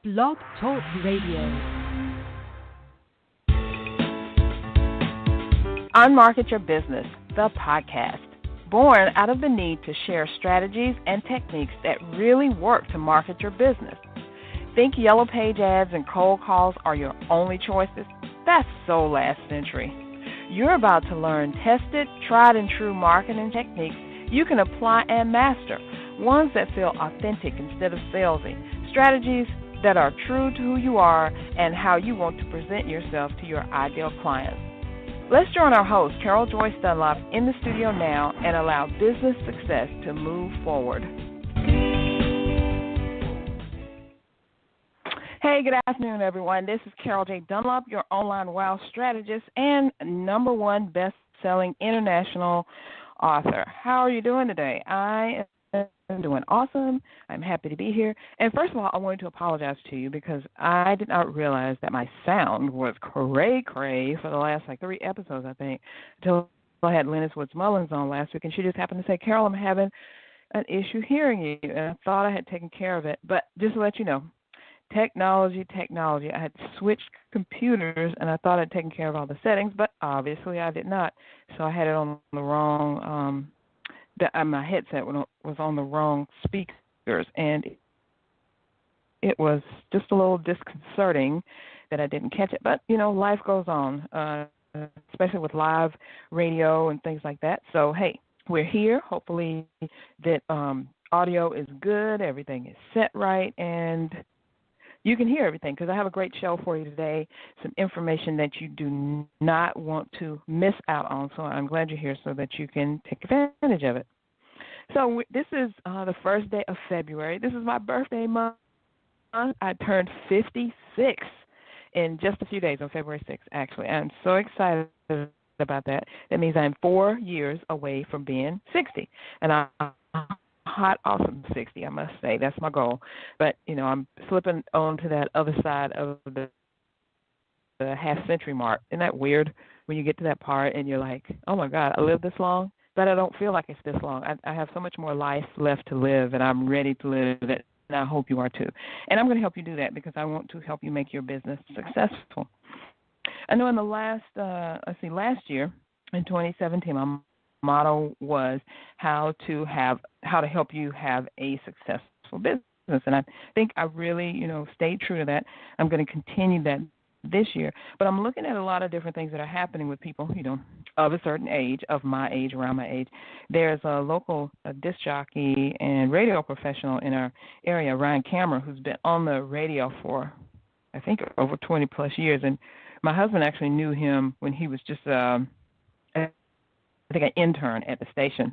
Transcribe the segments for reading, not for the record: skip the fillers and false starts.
Blog Talk Radio. Unmarket Your Business, the podcast. Born out of the need to share strategies and techniques that really work to market your business. Think yellow page ads and cold calls are your only choices? That's so last century. You're about to learn tested, tried and true marketing techniques you can apply and master, ones that feel authentic instead of salesy, strategies that are true to who you are and how you want to present yourself to your ideal clients. Let's join our host, Carol Joyce Dunlop, in the studio now and allow business success to move forward. Hey, good afternoon, everyone. This is Carol J. Dunlop, your online wow strategist and #1 best-selling international author. How are you doing today? I am doing awesome. I'm happy to be here. And first of all, I wanted to apologize to you because I did not realize that my sound was cray-cray for the last 3 episodes, I think, until I had Lennis Woods Mullins on last week, and she just happened to say, Carol, I'm having an issue hearing you, and I thought I had taken care of it. But just to let you know, technology. I had switched computers, and I thought I'd taken care of all the settings, but obviously I did not. So I had it on the wrong, my headset was on the wrong speakers, and it was just a little disconcerting that I didn't catch it. But, life goes on, especially with live radio and things like that. So, hey, we're here. Hopefully that audio is good, everything is set right, and you can hear everything because I have a great show for you today, some information that you do not want to miss out on. So I'm glad you're here so that you can take advantage of it. So this is the first day of February. This is my birthday month. I turned 56 in just a few days on February 6th, actually. I'm so excited about that. That means I'm 4 years away from being 60. And I'm hot off of 60, I must say. That's my goal. But, I'm slipping on to that other side of the half-century mark. Isn't that weird when you get to that part and you're like, oh, my God, I lived this long? But I don't feel like it's this long. I have so much more life left to live, and I'm ready to live it, and I hope you are too. And I'm going to help you do that because I want to help you make your business successful. I know in the last year, in 2017, my motto was how to help you have a successful business. And I think I really, stayed true to that. I'm going to continue that this year. But I'm looking at a lot of different things that are happening with people, of a certain age, of my age, around my age. There's a local disc jockey and radio professional in our area, Ryan Cameron, who's been on the radio for, I think, over 20 plus years. And my husband actually knew him when he was just an intern at the station,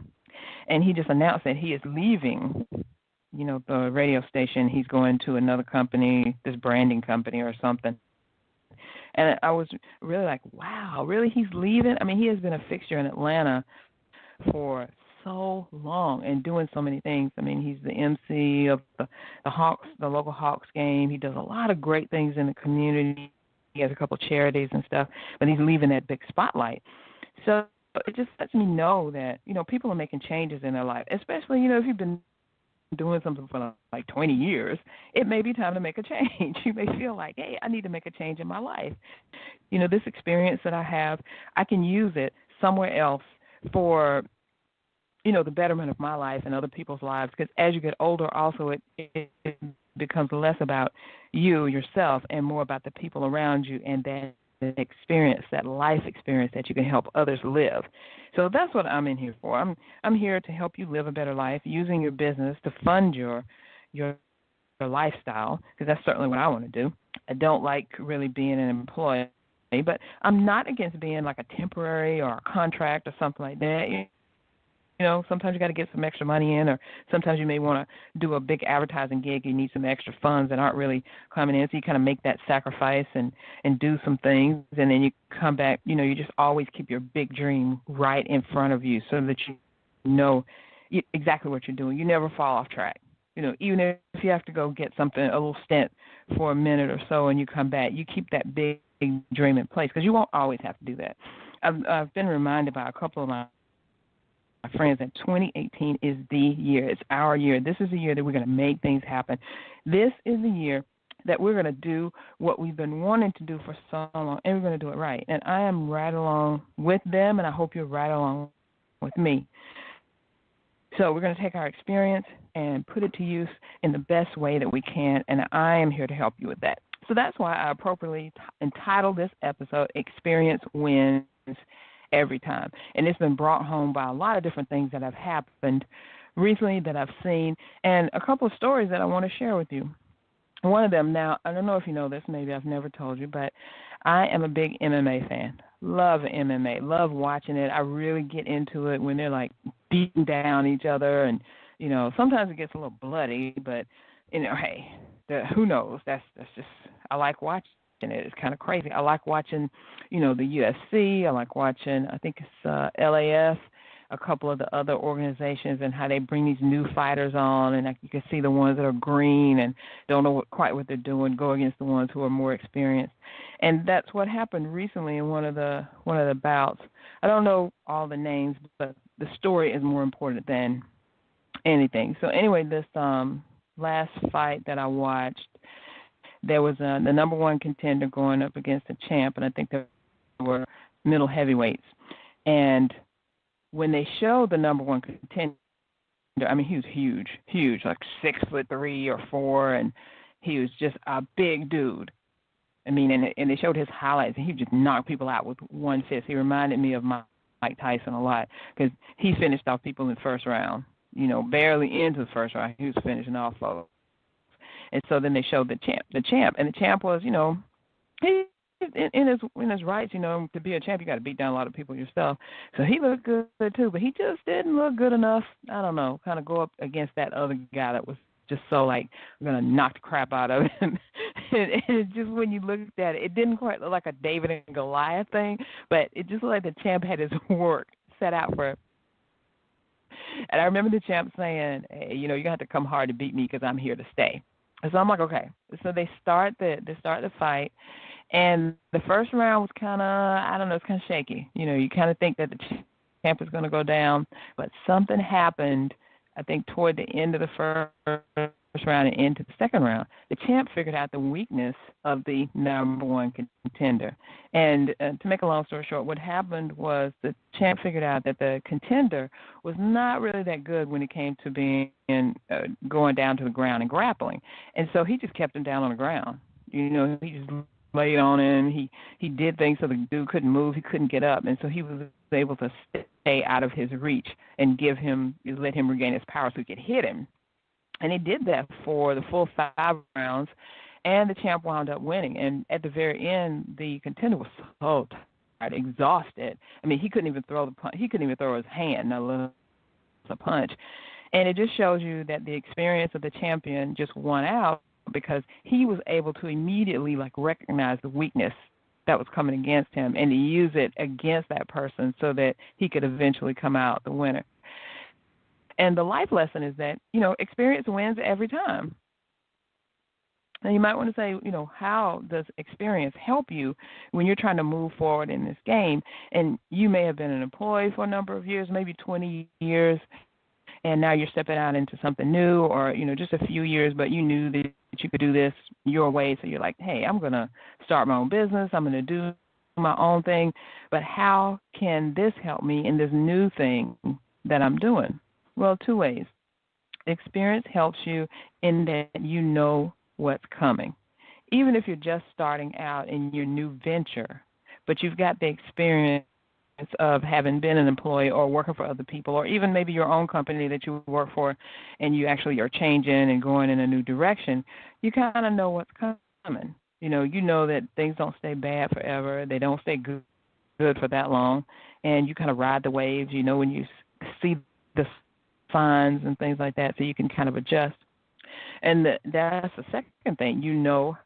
and he just announced that he is leaving, the radio station. He's going to another company, this branding company or something. And I was really like, wow, really, he's leaving? I mean, he has been a fixture in Atlanta for so long and doing so many things. I mean, he's the MC of the Hawks, the local Hawks game. He does a lot of great things in the community. He has a couple of charities and stuff, but he's leaving that big spotlight. So it just lets me know that, people are making changes in their life, especially, if you've been doing something for 20 years, it may be time to make a change. You may feel like, hey, I need to make a change in my life. This experience that I have, I can use it somewhere else for, the betterment of my life and other people's lives, because as you get older, also it becomes less about yourself, and more about the people around you and that experience, that life experience that you can help others live. So that's what I'm in here for. I'm here to help you live a better life using your business to fund your lifestyle, because that's certainly what I want to do. I don't like really being an employee, but I'm not against being like a temporary or a contract or something like that. Sometimes you got to get some extra money in, or sometimes you may want to do a big advertising gig. You need some extra funds that aren't really coming in, so you kind of make that sacrifice and do some things, and then you come back. You just always keep your big dream right in front of you so that you know exactly what you're doing. You never fall off track. Even if you have to go get something, a little stint for a minute or so, and you come back, you keep that big dream in place, because you won't always have to do that. I've been reminded by a couple of my friends that 2018 is the year. It's our year. This is the year that we're going to make things happen. This is the year that we're going to do what we've been wanting to do for so long, and we're going to do it right. And I am right along with them, and I hope you're right along with me. So we're going to take our experience and put it to use in the best way that we can, and I am here to help you with that. So that's why I appropriately entitled this episode, Experience Wins Every Time. And it's been brought home by a lot of different things that have happened recently that I've seen, and a couple of stories that I want to share with you. One of them, now, I don't know if you know this, maybe I've never told you, but I am a big MMA fan. Love MMA, love watching it. I really get into it when they're like beating down each other, and sometimes it gets a little bloody, but hey, who knows? That's just, I like watching it. It's kind of crazy. I like watching, the UFC. I like watching, I think it's LAF, a couple of the other organizations, and how they bring these new fighters on, and you can see the ones that are green and don't know quite what they're doing go against the ones who are more experienced. And that's what happened recently in one of the bouts. I don't know all the names, but the story is more important than anything. So anyway, this last fight that I watched, there was the number one contender going up against the champ, and I think there were middle heavyweights. And when they showed the number one contender, I mean, he was huge, like 6'3" or 4", and he was just a big dude. I mean, and they showed his highlights, and he just knocked people out with one fist. He reminded me of Mike Tyson a lot, because he finished off people in the first round, barely into the first round. He was finishing off folks. And so then they showed the champ, and the champ was, he in his rights, to be a champ, you got to beat down a lot of people yourself. So he looked good too, but he just didn't look good enough. I don't know, kind of go up against that other guy that was just so like, I'm gonna knock the crap out of him. and it just, when you looked at it, it didn't quite look like a David and Goliath thing, but it just looked like the champ had his work set out for him. And I remember the champ saying, hey, you're gonna have to come hard to beat me because I'm here to stay. And so I'm like, okay. So they start the fight. And the first round was kind of, I don't know, it's kind of shaky. You kind of think that the champ is going to go down, but something happened, I think, toward the end of the first round and into the second round. The champ figured out the weakness of the number one contender. And to make a long story short, what happened was the champ figured out that the contender was not really that good when it came to being going down to the ground and grappling. And so he just kept him down on the ground. He just laid on him. He did things so the dude couldn't move. He couldn't get up, and so he was able to stay out of his reach and let him regain his power so he could hit him. And he did that for the full 5 rounds, and the champ wound up winning. And at the very end, the contender was so tired, exhausted. I mean, he couldn't even throw the punch. He couldn't even throw his hand, let alone a punch. And it just shows you that the experience of the champion just won out, because he was able to immediately recognize the weakness that was coming against him and to use it against that person so that he could eventually come out the winner. And the life lesson is that, experience wins every time. Now you might want to say, how does experience help you when you're trying to move forward in this game? And you may have been an employee for a number of years, maybe 20 years, and now you're stepping out into something new, or, just a few years, but you knew that you could do this your way. So you're like, hey, I'm going to start my own business. I'm going to do my own thing. But how can this help me in this new thing that I'm doing? Well, 2 ways. Experience helps you in that you know what's coming. Even if you're just starting out in your new venture, but you've got the experience of having been an employee or working for other people, or even maybe your own company that you work for, and you actually are changing and going in a new direction, you kind of know what's coming. You know that things don't stay bad forever. They don't stay good for that long, and you kind of ride the waves, when you see the signs and things like that, so you can kind of adjust. And that's the second thing. You know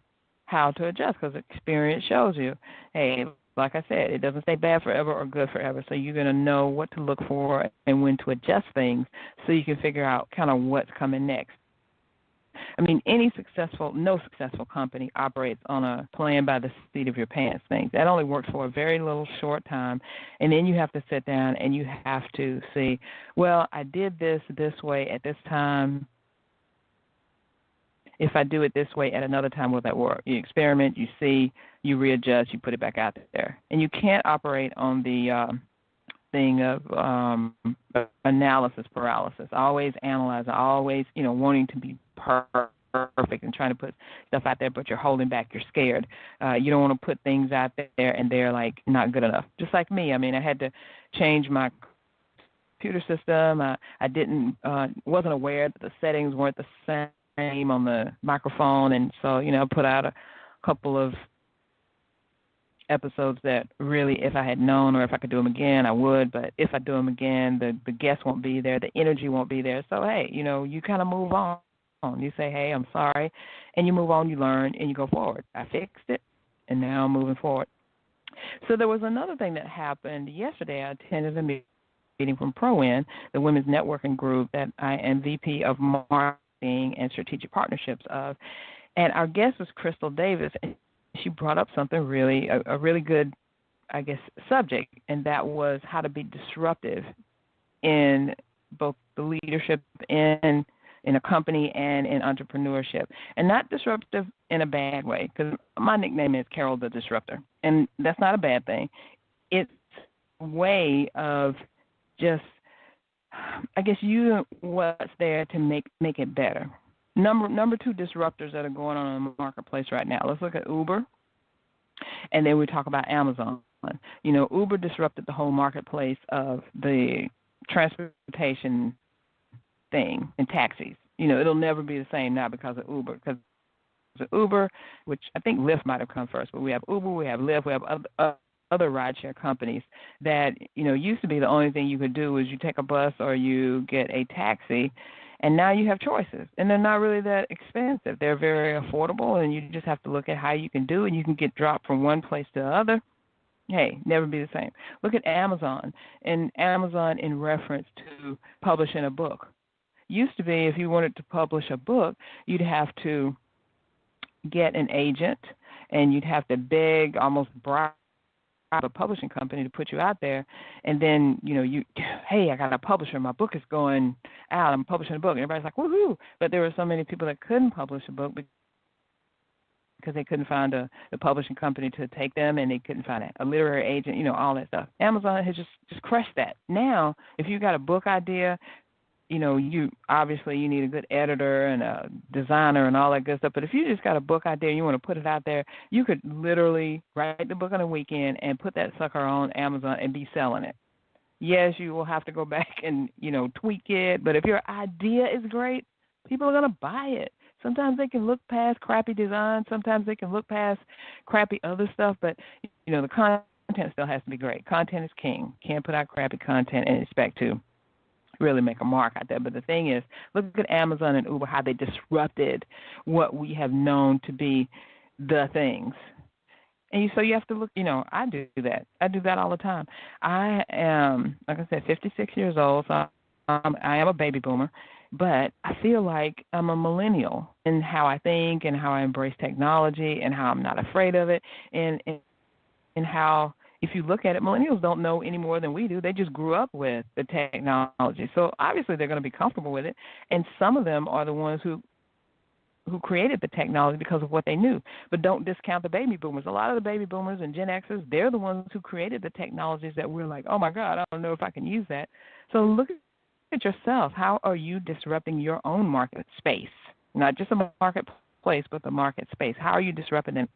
how to adjust, because experience shows you, hey, like I said, it doesn't stay bad forever or good forever. So you're going to know what to look for and when to adjust things so you can figure out kind of what's coming next. I mean, no successful company operates on a plan by the seat of your pants thing. That only works for a very little short time. And then you have to sit down and you have to see, well, I did this way at this time. if I do it this way at another time, will that work? You experiment, you see, you readjust, you put it back out there. And you can't operate on the thing of analysis paralysis. Always analyze, always, wanting to be perfect and trying to put stuff out there, but you're holding back, you're scared. You don't want to put things out there and they're like not good enough. Just like me. I mean, I had to change my computer system. I didn't wasn't aware that the settings weren't the same on the microphone, and so I put out a couple of episodes that really, if I had known or if I could do them again, I would. But if I do them again, the guest won't be there, the energy won't be there. So hey, you kind of move on. You say, hey, I'm sorry, and you move on. You learn and you go forward. I fixed it, and now I'm moving forward. So there was another thing that happened yesterday. I attended a meeting from ProWin, the women's networking group that I am VP of Marketing and Strategic Partnerships of. And our guest was Crystal Davis, and she brought up something a really good, I guess, subject, and that was how to be disruptive in both the leadership in a company and in entrepreneurship. And not disruptive in a bad way, because my nickname is Carol the Disruptor, and that's not a bad thing. It's a way of just, I guess, using what's there to make it better. Number two disruptors that are going on in the marketplace right now. Let's look at Uber, and then we talk about Amazon. Uber disrupted the whole marketplace of the transportation thing and taxis. It'll never be the same now because of Uber. Because Uber, which I think Lyft might have come first, but we have Uber, we have Lyft, we have other rideshare companies that, used to be the only thing you could do is you take a bus or you get a taxi, and now you have choices, and they're not really that expensive. They're very affordable, and you just have to look at how you can do it. You can get dropped from one place to the other. Hey, never be the same. Look at Amazon, and Amazon in reference to publishing a book. Used to be if you wanted to publish a book, you'd have to get an agent, and you'd have to beg, almost bribe a publishing company to put you out there, and then hey, I got a publisher, my book is going out, I'm publishing a book, and everybody's like, woohoo! But there were so many people that couldn't publish a book because they couldn't find the publishing company to take them, and they couldn't find a literary agent, all that stuff. Amazon has just crushed that. Now, if you got a book idea, you obviously you need a good editor and a designer and all that good stuff. But if you just got a book idea and you want to put it out there, you could literally write the book on a weekend and put that sucker on Amazon and be selling it. Yes, you will have to go back and, tweak it. But if your idea is great, people are going to buy it. Sometimes they can look past crappy design. Sometimes they can look past crappy other stuff. But, the content still has to be great. Content is king. Can't put out crappy content and expect to really make a mark out there. But the thing is, look at Amazon and Uber, how they disrupted what we have known to be the things. And so you have to look, I do that. I do that all the time. I am, like I said, 56 years old, so I am a baby boomer, but I feel like I'm a millennial in how I think and how I embrace technology and how I'm not afraid of it, and how, if you look at it, millennials don't know any more than we do. They just grew up with the technology. So obviously they're going to be comfortable with it. And some of them are the ones who created the technology because of what they knew. But don't discount the baby boomers. A lot of the baby boomers and Gen Xers, they're the ones who created the technologies that we're like, oh, my God, I don't know if I can use that. So look at yourself. How are you disrupting your own market space? Not just a marketplace, but the market space. How are you disrupting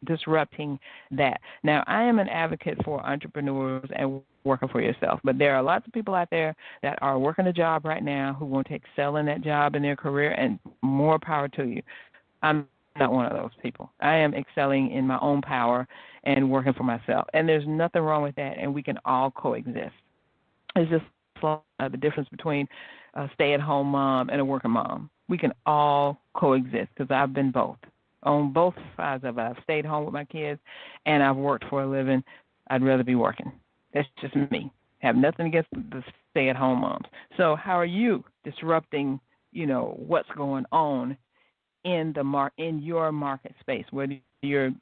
that? Now, I am an advocate for entrepreneurs and working for yourself, but there are lots of people out there that are working a job right now who want to excel in that job in their career, and more power to you. I'm not one of those people. I am excelling in my own power and working for myself, and there's nothing wrong with that, and we can all coexist. It's just the difference between a stay-at-home mom and a working mom. We can all coexist because I've been both. On both sides of it, I've stayed home with my kids, and I've worked for a living. I'd rather be working. That's just me. Have nothing against the stay-at-home moms. So how are you disrupting, what's going on in your market space? Whether you're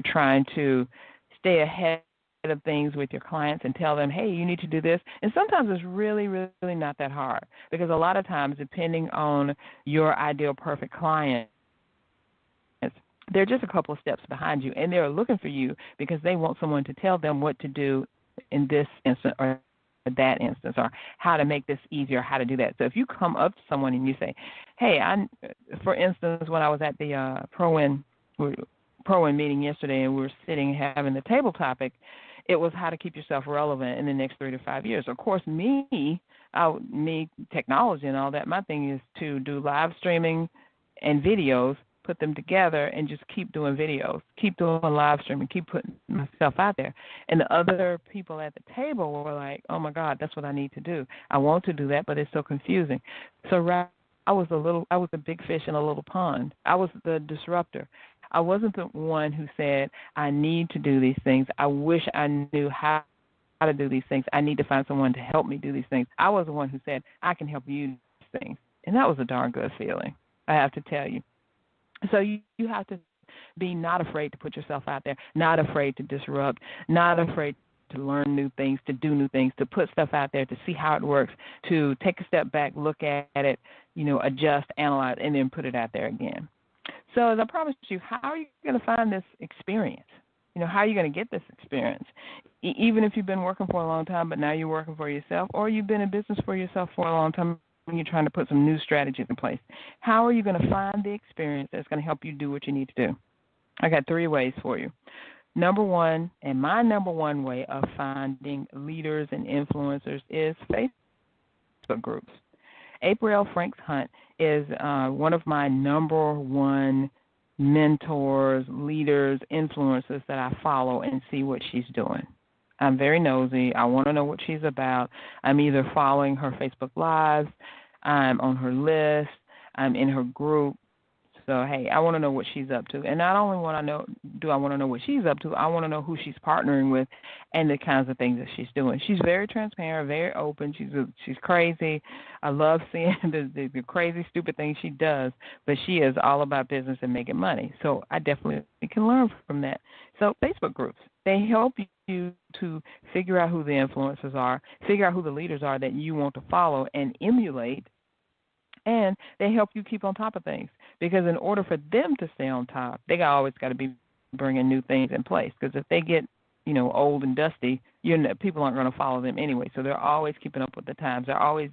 trying to stay ahead of things with your clients and tell them, hey, you need to do this. And sometimes it's really, really not that hard, because a lot of times, depending on your ideal perfect client, they're just a couple of steps behind you, and they're looking for you because they want someone to tell them what to do in this instance or that instance, or how to make this easier, how to do that. So if you come up to someone and you say, hey, for instance, when I was at the Pro-Win meeting yesterday and we were sitting having the table topic, it was how to keep yourself relevant in the next 3 to 5 years. Of course, me, technology and all that, my thing is to do live streaming and videos, put them together, and just keep doing videos, keep doing live streaming, keep putting myself out there. And the other people at the table were like, oh, my God, that's what I need to do. I want to do that, but it's so confusing. So I was a big fish in a little pond. I was the disruptor. I wasn't the one who said, I need to do these things. I wish I knew how to do these things. I need to find someone to help me do these things. I was the one who said, I can help you do these things. And that was a darn good feeling, I have to tell you. So you have to be not afraid to put yourself out there, not afraid to disrupt, not afraid to learn new things, to do new things, to put stuff out there, to see how it works, to take a step back, look at it, adjust, analyze, and then put it out there again. So as I promised you, how are you going to find this experience? How are you going to get this experience? Even if you've been working for a long time, but now you're working for yourself, or you've been in business for yourself for a long time, when you're trying to put some new strategies in place. How are you going to find the experience that's going to help you do what you need to do? I got 3 ways for you. Number one, and my number one way of finding leaders and influencers is Facebook groups. April Franks Hunt is one of my number one mentors, leaders, influencers that I follow and see what she's doing. I'm very nosy. I want to know what she's about. I'm either following her Facebook Lives, I'm on her list, I'm in her group. So, hey, I want to know what she's up to. And not only do I want to know what she's up to, I want to know who she's partnering with and the kinds of things that she's doing. She's very transparent, very open. She's crazy. I love seeing the crazy, stupid things she does, but she is all about business and making money. So I definitely can learn from that. So Facebook groups, they help you to figure out who the influencers are, figure out who the leaders are that you want to follow and emulate, and they help you keep on top of things. Because in order for them to stay on top, they always got to be bringing new things in place. Because if they get, old and dusty, people aren't going to follow them anyway. So they're always keeping up with the times. They're always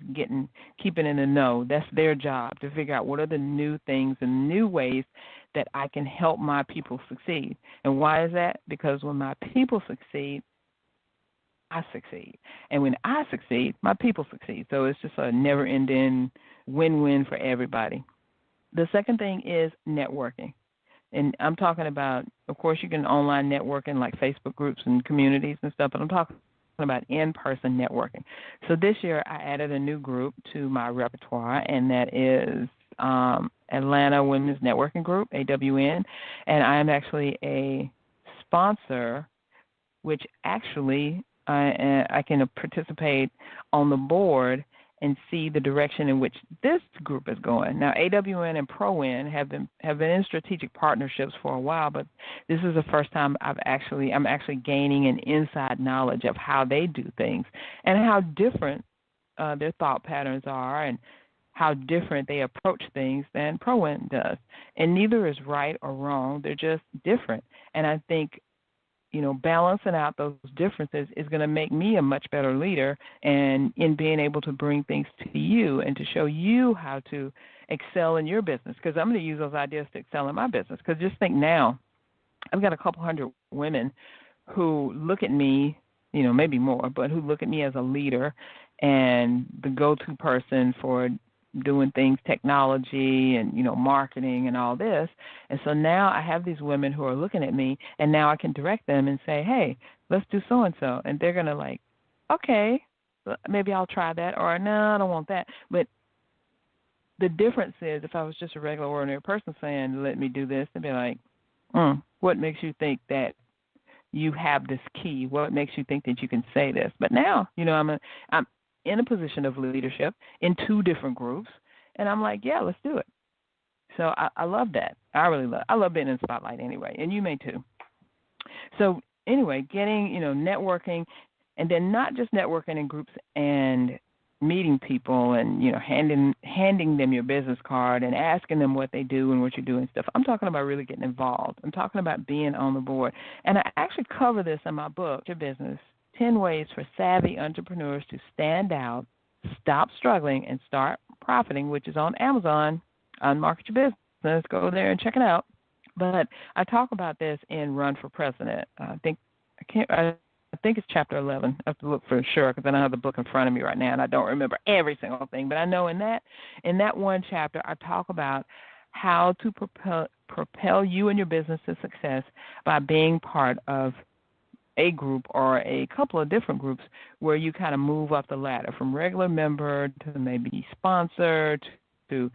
keeping in the know. That's their job, to figure out what are the new things and new ways that I can help my people succeed. And why is that? Because when my people succeed, I succeed. And when I succeed, my people succeed. So it's just a never-ending win-win for everybody. The second thing is networking. And I'm talking about, of course, you can online networking like Facebook groups and communities and stuff, but I'm talking about in-person networking. So this year I added a new group to my repertoire, and that is Atlanta Women's Networking Group, AWN, and I am actually a sponsor, which actually I can participate on the board and see the direction in which this group is going. Now, AWN and ProWin have been in strategic partnerships for a while, but this is the first time I'm actually gaining an inside knowledge of how they do things and how different their thought patterns are and how different they approach things than ProWin does. And neither is right or wrong. They're just different. And I think balancing out those differences is going to make me a much better leader and in being able to bring things to you and to show you how to excel in your business, because I'm going to use those ideas to excel in my business. Because just think now, I've got a couple hundred women who look at me, maybe more, but who look at me as a leader and the go-to person for doing things, technology and, marketing and all this. And so now I have these women who are looking at me, and now I can direct them and say, hey, let's do so-and-so. And they're going to okay, maybe I'll try that, or no, I don't want that. But the difference is if I was just a regular ordinary person saying, let me do this, they'd be like, what makes you think that you have this key? What makes you think that you can say this? But now, I'm in a position of leadership in 2 different groups, and I'm like, yeah, let's do it. So I love that. I love being in the spotlight anyway, and you may too. So anyway, getting, networking, and then not just networking in groups and meeting people and, handing them your business card and asking them what they do and what you do and stuff. I'm talking about really getting involved. I'm talking about being on the board. And I actually cover this in my book, Your Business, 10 Ways for Savvy Entrepreneurs to Stand Out, Stop Struggling, and Start Profiting, which is on Amazon, on Market Your Business. Go there and check it out. But I talk about this in Run for President. I think it's chapter 11. I have to look for sure because I don't have the book in front of me right now, and I don't remember every single thing. But I know in that one chapter, I talk about how to propel you and your business to success by being part of a group or a couple of different groups where you kind of move up the ladder from regular member to maybe sponsor to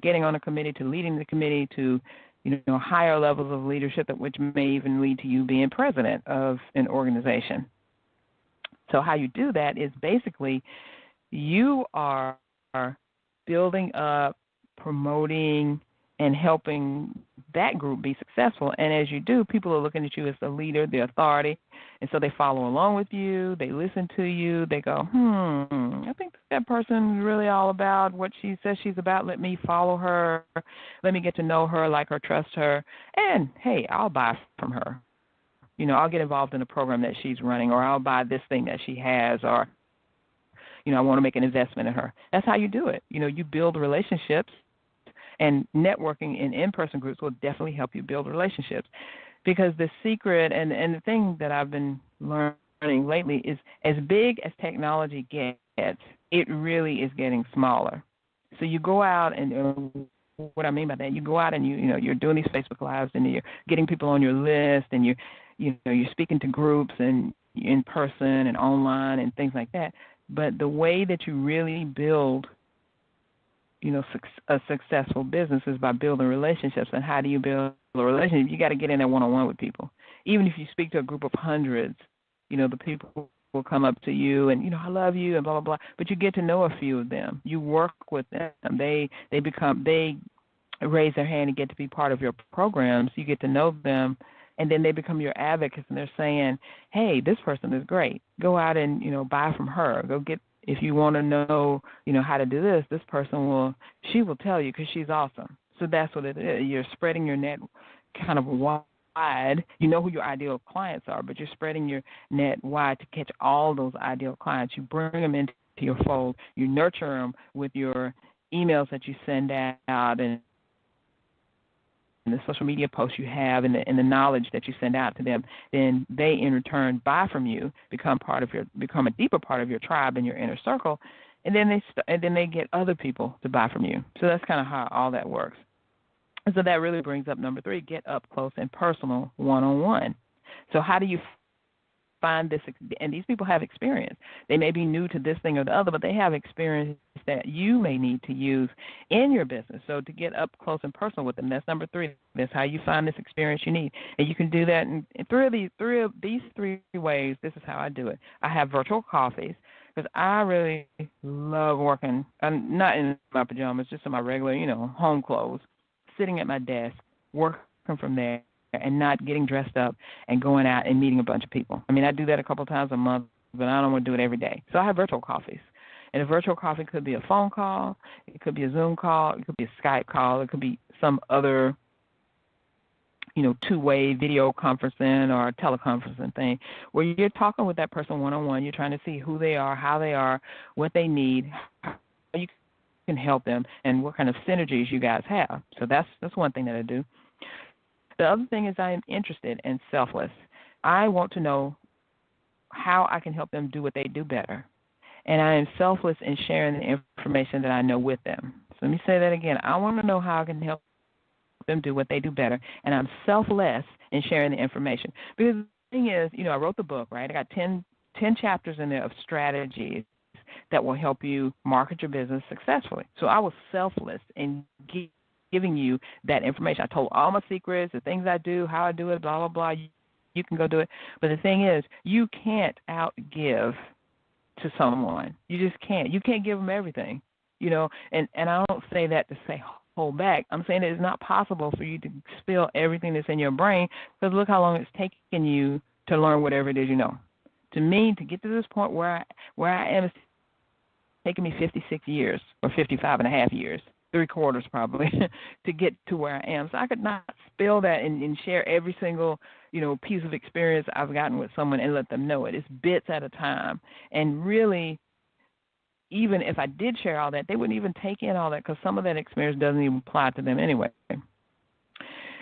getting on a committee to leading the committee to higher levels of leadership, which may even lead to you being president of an organization. So how you do that is basically you are building up, promoting, and helping that group be successful. And as you do, people are looking at you as the leader, the authority, and so they follow along with you. They listen to you. They go, I think that person is really all about what she says she's about. Let me follow her. Let me get to know her, like her, trust her. And, hey, I'll buy from her. I'll get involved in a program that she's running, or I'll buy this thing that she has, or, I want to make an investment in her. That's how you do it. You build relationships. And networking in-person groups will definitely help you build relationships, because the secret and the thing that I've been learning lately is as big as technology gets, it really is getting smaller. So you go out and what I mean by that, you go out and you're doing these Facebook Lives and you're getting people on your list and you're speaking to groups and in person and online and things like that. But the way that you really build a successful business is by building relationships. And how do you build a relationship? You got to get in there one-on-one with people. Even if you speak to a group of hundreds, the people will come up to you and, I love you and blah, blah, blah. But you get to know a few of them. You work with them. They raise their hand and get to be part of your programs. You get to know them, and then they become your advocates, and they're saying, hey, this person is great. Go out and, buy from her. Go get. If you want to know, how to do this person will tell you because she's awesome. So that's what it is. You're spreading your net kind of wide. You know who your ideal clients are, but you're spreading your net wide to catch all those ideal clients. You bring them into your fold. You nurture them with your emails that you send out and the social media posts you have and the knowledge that you send out to them. Then they in return buy from you, become a deeper part of your tribe and your inner circle, and then they get other people to buy from you. So that's kind of how all that works. And so that really brings up number 3: get up close and personal, one-on-one. So how do you find this? And these people have experience. They may be new to this thing or the other, but they have experience that you may need to use in your business. So to get up close and personal with them, that's number 3. That's how you find this experience you need. And you can do that in these three ways. This is how I do it. I have virtual coffees because I really love working, not in my pajamas, just in my regular, home clothes, sitting at my desk, working from there, and not getting dressed up and going out and meeting a bunch of people. I mean, I do that a couple of times a month, but I don't want to do it every day. So I have virtual coffees. And a virtual coffee could be a phone call, it could be a Zoom call, it could be a Skype call, it could be some other, two-way video conferencing or teleconferencing thing where you're talking with that person one-on-one. You're trying to see who they are, how they are, what they need, how you can help them, and what kind of synergies you guys have. So that's one thing that I do. The other thing is I am interested and selfless. I want to know how I can help them do what they do better. And I am selfless in sharing the information that I know with them. So let me say that again. I want to know how I can help them do what they do better. And I'm selfless in sharing the information. Because the thing is, I wrote the book, right? I got 10 chapters in there of strategies that will help you market your business successfully. So I was selfless in giving you that information. I told all my secrets, the things I do, how I do it, blah, blah, blah. You can go do it. But the thing is, you can't outgive to someone. You just can't. You can't give them everything, and I don't say that to say hold back. I'm saying that it's not possible for you to spill everything that's in your brain, because look how long it's taken you to learn whatever it is you know. To me, to get to this point where I am, it's taken me 56 years or 55 and a half years, 3/4 probably, to get to where I am. So I could not spill that and share every single, piece of experience I've gotten with someone and let them know it. It's bits at a time. And really, even if I did share all that, they wouldn't even take in all that because some of that experience doesn't even apply to them anyway.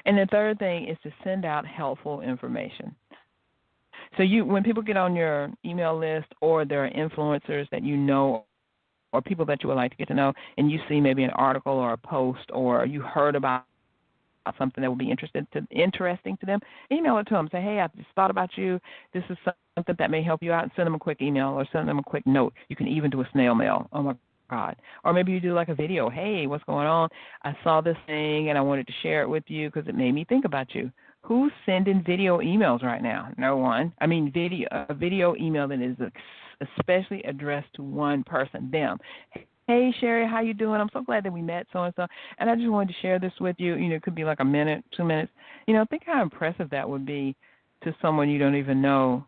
And the third thing is to send out helpful information. So when people get on your email list or there are influencers that you know or people that you would like to get to know, and you see maybe an article or a post or you heard about something that would be interesting to them, email it to them. Say, hey, I just thought about you. This is something that may help you out, and send them a quick email or send them a quick note. You can even do a snail mail. Oh, my God. Or maybe you do like a video. Hey, what's going on? I saw this thing, and I wanted to share it with you because it made me think about you. Who's sending video emails right now? No one. I mean, a video email that is especially addressed to one person, them. Hey, Sherry, how you doing? I'm so glad that we met, so-and-so, and I just wanted to share this with you. It could be like a minute, 2 minutes. Think how impressive that would be to someone you don't even know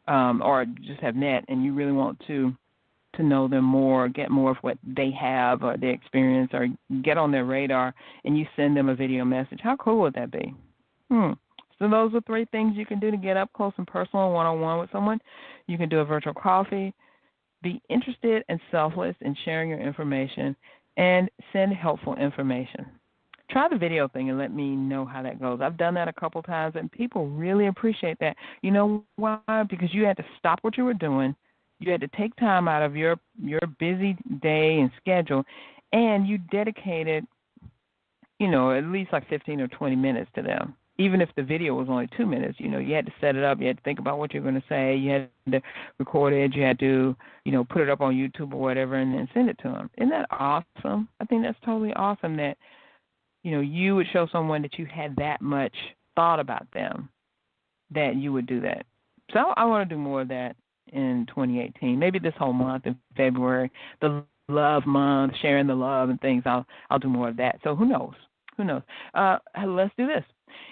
or just have met, and you really want to know them more, get more of what they have or their experience, or get on their radar, and you send them a video message. How cool would that be? So those are 3 things you can do to get up close and personal one-on-one with someone. You can do a virtual coffee, be interested and selfless in sharing your information, and send helpful information. Try the video thing and let me know how that goes. I've done that a couple times, and people really appreciate that. You know why? Because you had to stop what you were doing. You had to take time out of your busy day and schedule, and you dedicated, at least like 15 or 20 minutes to them. Even if the video was only 2 minutes, you had to set it up. You had to think about what you're going to say. You had to record it. You had to, put it up on YouTube or whatever and then send it to them. Isn't that awesome? I think that's totally awesome that, you would show someone that you had that much thought about them, that you would do that. So I want to do more of that in 2018. Maybe this whole month in February, the love month, sharing the love and things. I'll do more of that. So who knows? Let's do this.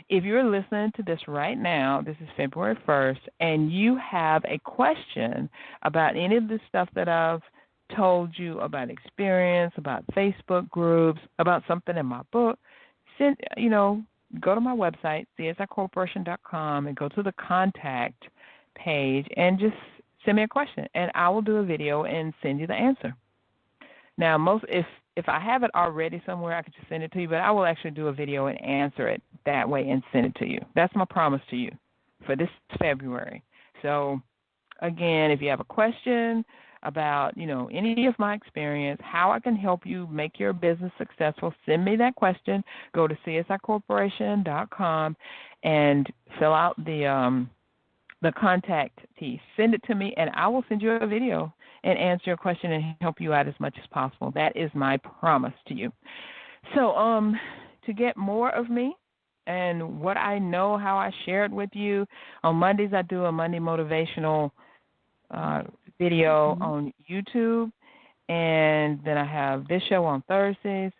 If you're listening to this right now, this is February 1st, and you have a question about any of the stuff that I've told you about experience, about Facebook groups, about something in my book, go to my website, csicorporation.com, and go to the contact page and just send me a question, and I will do a video and send you the answer. Now, if I have it already somewhere, I could just send it to you, but I will actually do a video and answer it that way and send it to you. That's my promise to you for this February. So, again, if you have a question about, any of my experience, how I can help you make your business successful, send me that question. Go to csicorporation.com and fill out the contact piece. Send it to me, and I will send you a video and answer your question and help you out as much as possible. That is my promise to you. So to get more of me and what I know, how I share it with you, on Mondays I do a Monday motivational video on YouTube, and then I have this show on Thursdays,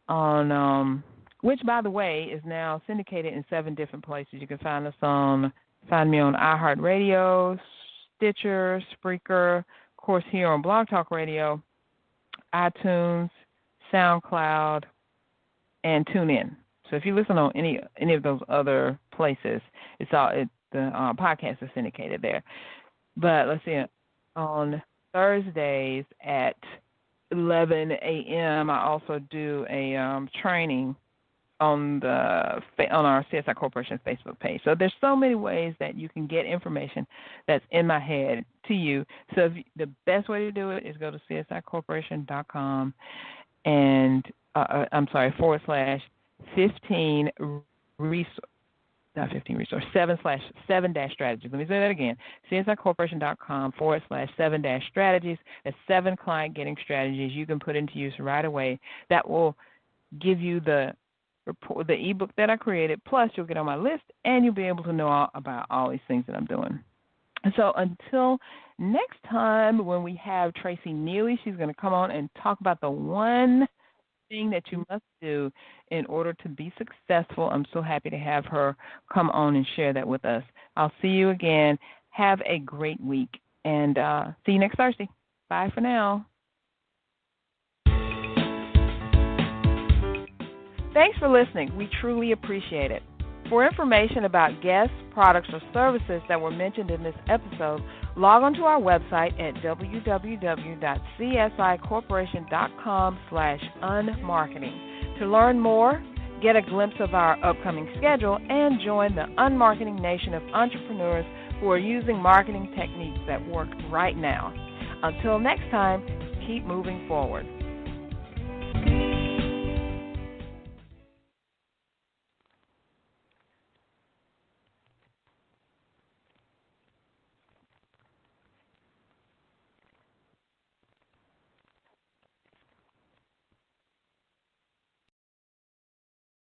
on which, by the way, is now syndicated in 7 different places. You can find me on iHeartRadio, Stitcher, Spreaker, of course here on Blog Talk Radio, iTunes, SoundCloud, and TuneIn. So if you listen on any of those other places, the podcast is syndicated there. But let's see, on Thursdays at 11 a.m., I also do a training on our CSI Corporation Facebook page. So there's so many ways that you can get information that's in my head to you. So the best way to do it is go to csicorporation.com and /15 resource. Not 15 resource, 7/7-strategies. Let me say that again. csicorporation.com /7-strategies. That's 7 client getting strategies you can put into use right away. That will give you the ebook that I created, plus you'll get on my list and you'll be able to know about all these things that I'm doing. So until next time when we have Tracy Neely, she's going to come on and talk about the one thing that you must do in order to be successful. I'm so happy to have her come on and share that with us. I'll see you again. Have a great week, and see you next Thursday. Bye for now. Thanks for listening. We truly appreciate it. For information about guests, products, or services that were mentioned in this episode, log on to our website at www.csicorporation.com/unmarketing. To learn more, get a glimpse of our upcoming schedule, and join the unmarketing nation of entrepreneurs who are using marketing techniques that work right now. Until next time, keep moving forward.